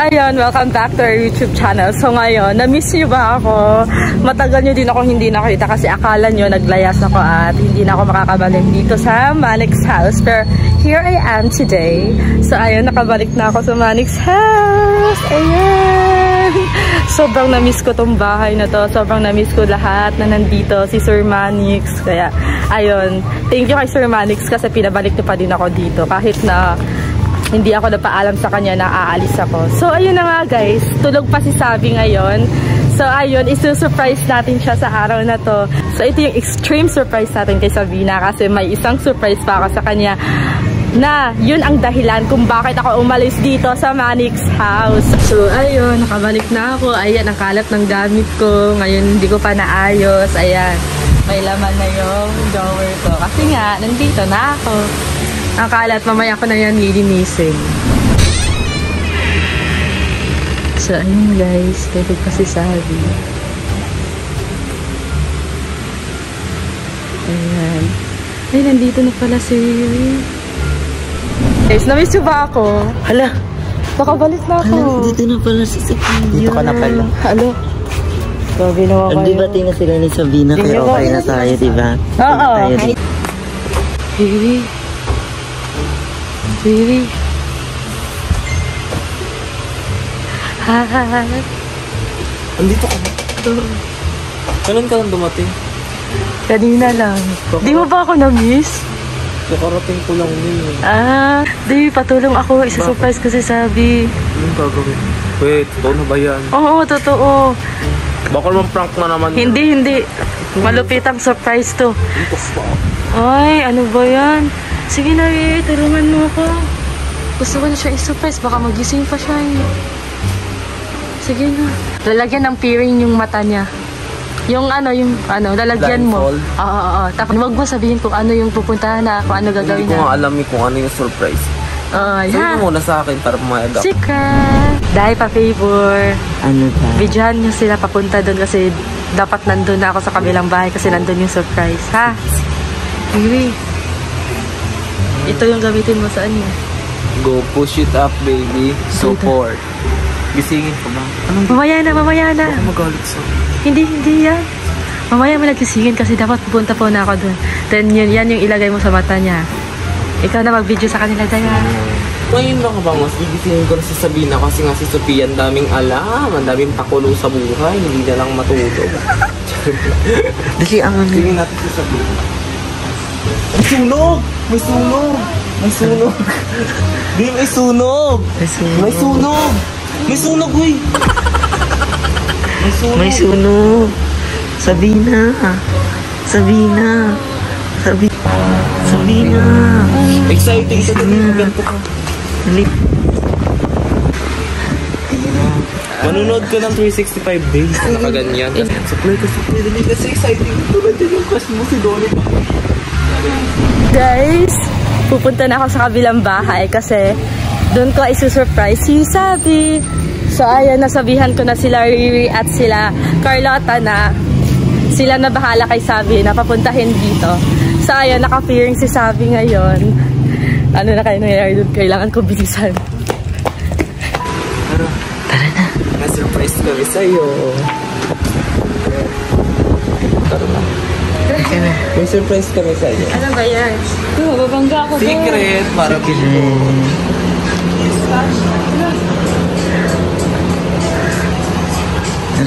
ayun, welcome back to our YouTube channel. So ngayon, na-miss niyo ba ako? Matagal niyo din ako hindi nakita kasi akala niyo naglayas ako at hindi na ako makakabalik dito sa Manix house. Pero here I am today. So ayun, nakabalik na ako sa Manix house. Ayan! Sobrang na-miss ko tong bahay na to. Sobrang na-miss ko lahat na nandito. Si Sir Manix. Kaya ayun, thank you kay Sir Manix kasi pinabalik niyo pa din ako dito. Kahit na hindi ako napaalam sa kanya na aalis ako. So, ayun na nga guys. Tulog pa si Sabi ngayon. So, ayun. Isusurprise natin siya sa araw na to. So, ito yung extreme surprise natin kay Sabina kasi may isang surprise pa ako sa kanya na yun ang dahilan kung bakit ako umalis dito sa Manix house. So, ayun. Nakabalik na ako. Ayan, ang kalat ng gamit ko. Ngayon, hindi ko pa naayos. Ayan. May laman na yung drawer ko. Kasi nga, nandito na ako. Ang kalat, mamaya ko na yan lilinisin. So, ayun guys. Tulog pa si Sabi. Ayan. Ay, nandito na pala si Riri. Guys, na-miss nyo ba ako? Hala. Nakabalik na ako. Hala, dito na pala si Sabina. Dito ka na pala. Hala. So, ginawa kayo. Nagdibati na sila ni Sabina kaya okay na tayo, diba? Oo. Riri. Riri. Hi. Andito ka ba? Kailan ka lang dumating? Kanina lang. Di mo ba ako na-miss? Nakarating ko lang din. Di, patulong ako. Isa-surprise kasi Sabi. Anong gagawin? Wait, totoo na ba yan? Oo, totoo. Baka naman prank na naman. Hindi. Malupit ang surprise to. Ay, ano ba yan? Sige na, tulungan mo ako. Gusto ko na siya i-surprise. Baka magising pa siya eh. Sige na. Lalagyan ng peering yung mata niya. Yung lalagyan mo. Oo. Tapos wag mo sabihin kung ano yung pupuntahan na, kung ano gagawin na. Hindi ko nga alam kung ano yung surprise. Sabi mo muna sa akin para pumayag ako. Secret! Dahil pa-favor. Ano ba? Bidyahan nyo sila papunta doon kasi dapat nandun na ako sa kabilang bahay kasi nandun yung surprise. Ha? Riri. Ito yung gamitin mo saan yun? Go push it up, baby. Support. Gisingin ko ba? Mamaya na. Baka magalit sa... Hindi yan. Mamaya mo nagisingin kasi dapat pupunta po na ako doon. Then yan yung ilagay mo sa mata niya. Ikaw na mag-video sa kanila, Dayan. Ngayon lang ba mas gigisingin ko na si Sabina kasi nga si Sophia ang daming alam. Ang daming pakulo sa buhay. Hindi na lang matulog. Dali ang ano. Tingin natin si Sabina. May sunog! May sunog! May sunog! Di, may sunog! May sunog! May sunog, uy! May sunog! May sunog! Sabina! Sabina! Sabina! Exciting sa ganito ka. Manunod ka ng 365 days. Nakaganyan. Supply kasi exciting. Tulad din yung crush mo si Donnie. Guys, pupunta na ako sa kabilang bahay kasi doon ko isusurprise si Sabi. So ayan, nasabihan ko na sila Riri at sila Carlota na sila na bahala kay Sabi na papuntahin dito. So ayan, naka-peering si Sabi ngayon. Ano na kayo nangyayari doon? Kailangan ko bilisan. Tara na. Na-surprise kami sa'yo. Tara na. May surprise kami sa'yo. Ano ba yan? Mababangga ako doon. Secret. Para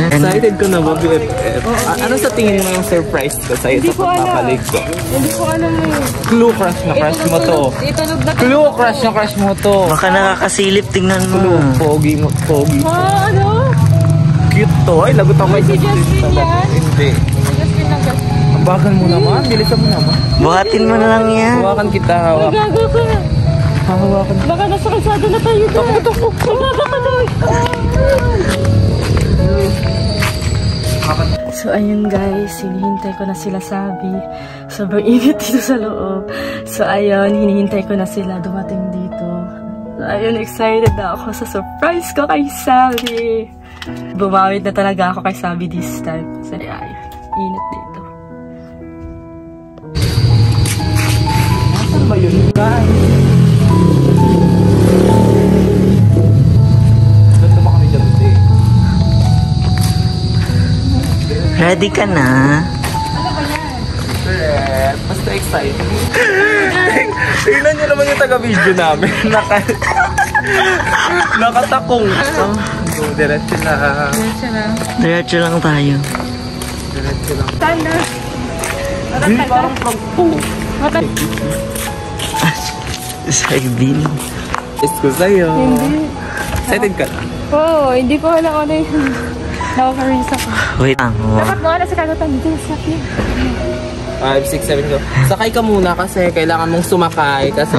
excited ko na ba, BFF? Ano sa tingin mo yung surprise ko sa'yo sa pagpapalig ko? Hindi ko alam eh. Clue crush na crush mo to. Clue crush na crush mo to. Baka nakakasilip, tingnan mo. Clue, pogi mo, pogi. Ano? Cute to. Ay, lagot ako. Si Jasmine yan? Hindi. Ang bagal mo naman. Bilisan mo naman. Buhatin mo na lang yan. Hawakan kita, hawak. Nagago ka. Hawakan. Baka nasa kalsada na tayo doon. Nagago ka doon. So ayun guys, hinihintay ko na sila Sabi. Sobrang init dito sa loob. So ayun, hinihintay ko na sila dumating dito. So ayun, excited na ako sa surprise ko kay Sabi. Bumawid na talaga ako kay Sabi this time. So ayun, init dito. Nasaan ba yun guys? Ready ka na? Basta excited. Tingnan nyo naman yung taga-video namin. Nakatakong. Diretso lang. Diretso lang tayo. Diretso lang. Tanda. Hindi parang pagpo. Sardin. Is ko sa'yo. Hindi. Excited ka na? Oo, hindi ko alam ano yun. Nakaka-rinsa ko. Wait lang. Dapat mo na sa kagatan dito sa akin. 5, 6, 7 go. Sakay ka muna kasi kailangan mong sumakay kasi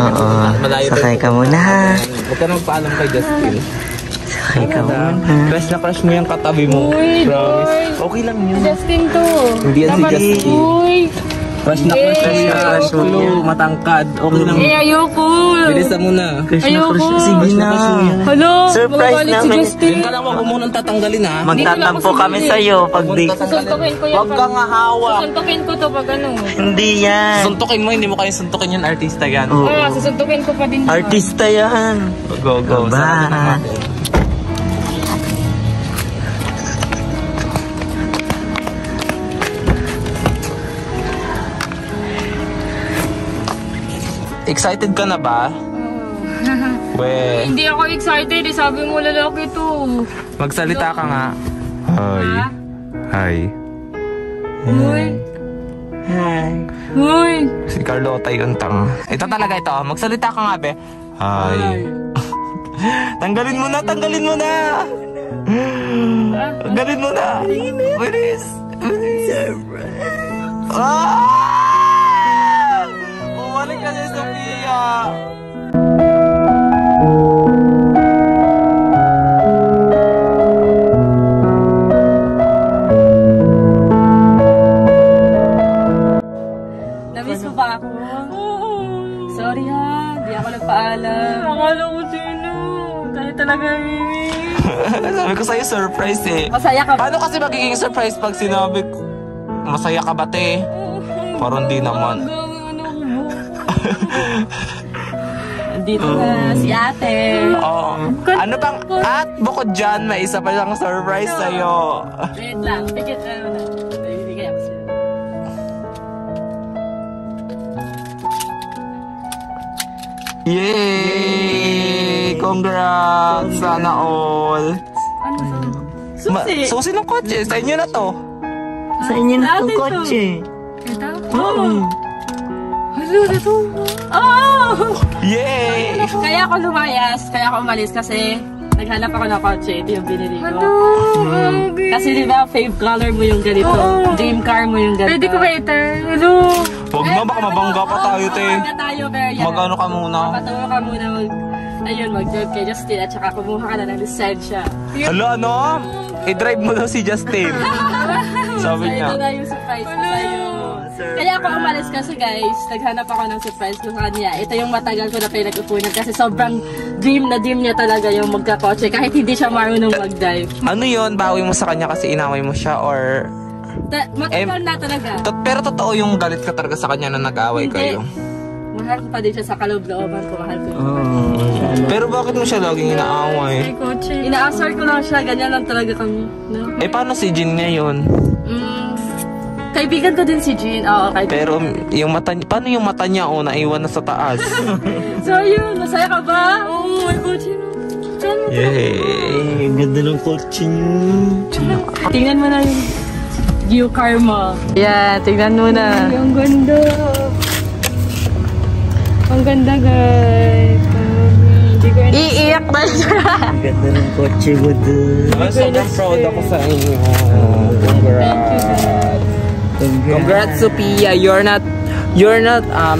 malayo. Sakay ka muna. Huwag ka nang paalam kay Justin. Sakay ka muna. Crush na crush mo yung katabi mo. Uy, promise. boy. Okay lang yun. Si Justin to. Hindi yan si Justin. Uy. Crush na crush mo. Hello, matangkad. Okay lang. Ayoko. Bilisan mo na. Crush na Ayoko. crush. Sige na. Hello. Surprise magalit namin. Si Justin. Hindi ka lang, huwag mo munang tatanggalin ha. Magtatampo kami sa'yo pag di. Susuntukin ko yan. Huwag kang hahawak. Susuntukin ko to pag ano. Hindi yan. Suntukin mo, hindi mo kayo suntukin yan. Artista yan. Oo. Susuntukin ko pa din. Artista yan. Go, go. Ba? Excited ka na ba? We, Hindi ako excited. Sabi mo lalaki to. magsalita ka nga. Hi. Ha? Hi. Uy. Hi. Uy. Si Carlota yung tanga. Ito talaga ito. Magsalita ka nga, be. Hi. Tanggalin mo na, tanggalin mo na. Tanggalin mo na. Bilis. Bilis. Ah! Bumalik ka si Sophia. Namiss mo ba ako? Sorry ha. Di ako nagpaalam. Akala ko sino. Kaya talaga Sabi ko sa'yo, surprise eh. Masaya ka ba? Paano kasi magiging surprise pag sinabi ko, masaya ka ba, te? Parang di naman. Andito na si ate. Oo. Ano pang, at bukod dyan, may isa pa siyang surprise sa'yo. Wait lang. Tikit na naman. Bibigay ako sa'yo. Yay! Congrats! Sana all. Ano to? Susi ng kotse, sa inyo na to. Sa inyo na Ate itong to. kotse. Ito? Oo. Hello na to. Oh! Yay! Kaya ako lumayas. Kaya ako umalis kasi naghanap ako ng kotse. Ito yung binili ko. Kasi di ba fave color mo yung ganito. Dream car mo yung ganito. Pwede ko ba i-turn? Hello? Huwag na, baka mabangga pa tayo, te. Mabangga tayo, pero yan. Mag-ano ka muna? Patawa ka muna mag-drive kay Justin at saka kumuha ka na ng lisensya. Hala, ano? I-drive mo daw si Justin. Sabi niya. Ito na yung surprise ko sa'yo. Kaya ako umalis kasi guys, naghanap ako ng surprise ko sa kanya. Ito yung matagal ko na pinag-upunan kasi sobrang dream na dream niya talaga yung magkakotse kahit hindi siya marunong mag-drive. Ano yun? Bawi mo sa kanya kasi inaway mo siya or... Matagal na talaga. Pero totoo yung galit ka talaga sa kanya na nag-away Hindi. kayo. Mahal ko pa din siya sa kaloob-looban ko. Mahal ko yun. Pero bakit mo siya laging inaaway? May kotse. Inaasar ko lang siya. Ganyan lang talaga kami. No? Eh, paano si Jean ngayon? Kaibigan ko din si Jean. Oo, kaibigan. Pero yung mata niya, paano yung mata niya o naiwan na sa taas? So yun, masaya ka ba? Oo, may kotse na. Yay! Ang ganda ng kotse niyo. Tingnan mo na yung view car mo. Yeah, tingnan mo na. Ang ganda. Ang ganda, guys. Hindi ko yun. Iiyak na siya. Ang ganda ng kotse mo doon. Sobrang proud ako sa inyo. Congrats, Sophia. You're not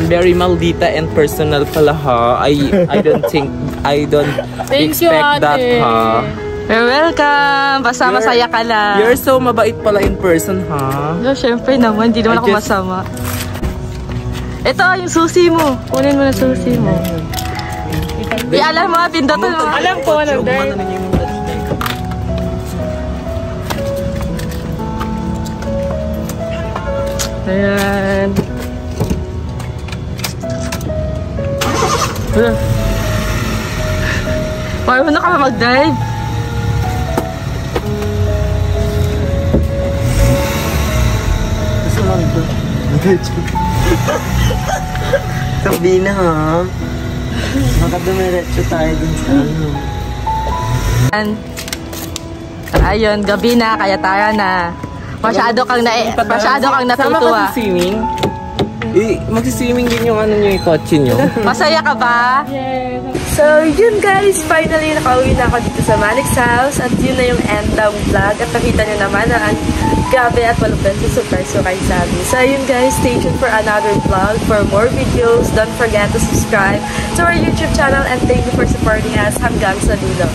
very maldita and personal pala ha. I don't Thank you, expect that ate. ha. You're welcome. Basta masaya ka lang. You're so mabait pala in person ha. No, syempre naman. Hindi naman ako masama. Ito, yung susi mo. Kunin mo na susi mo. Alam mo, pindutin mo. Alam ko, alam dahil. Ayan. Paano na ka mag-dive? naman to. Sabi na ha. Makadumiretso tayo dun sa ano. Ayun, gabi na, kaya tayo na. Masyado kang natutuwa. Sama ka sa swimming? Magsiswimming din yung ano nyo, yung kotse nyo. Masaya ka ba? Yes. So, yun guys, finally nakauwi na ako dito sa Malik's house at yun na yung end ng vlog at nakita nyo naman na ang gabi at malupit si Super Sukay Sabi. So, yun guys, stay tuned for another vlog. For more videos, don't forget to subscribe to our YouTube channel and thank you for supporting us hanggang sa dulo.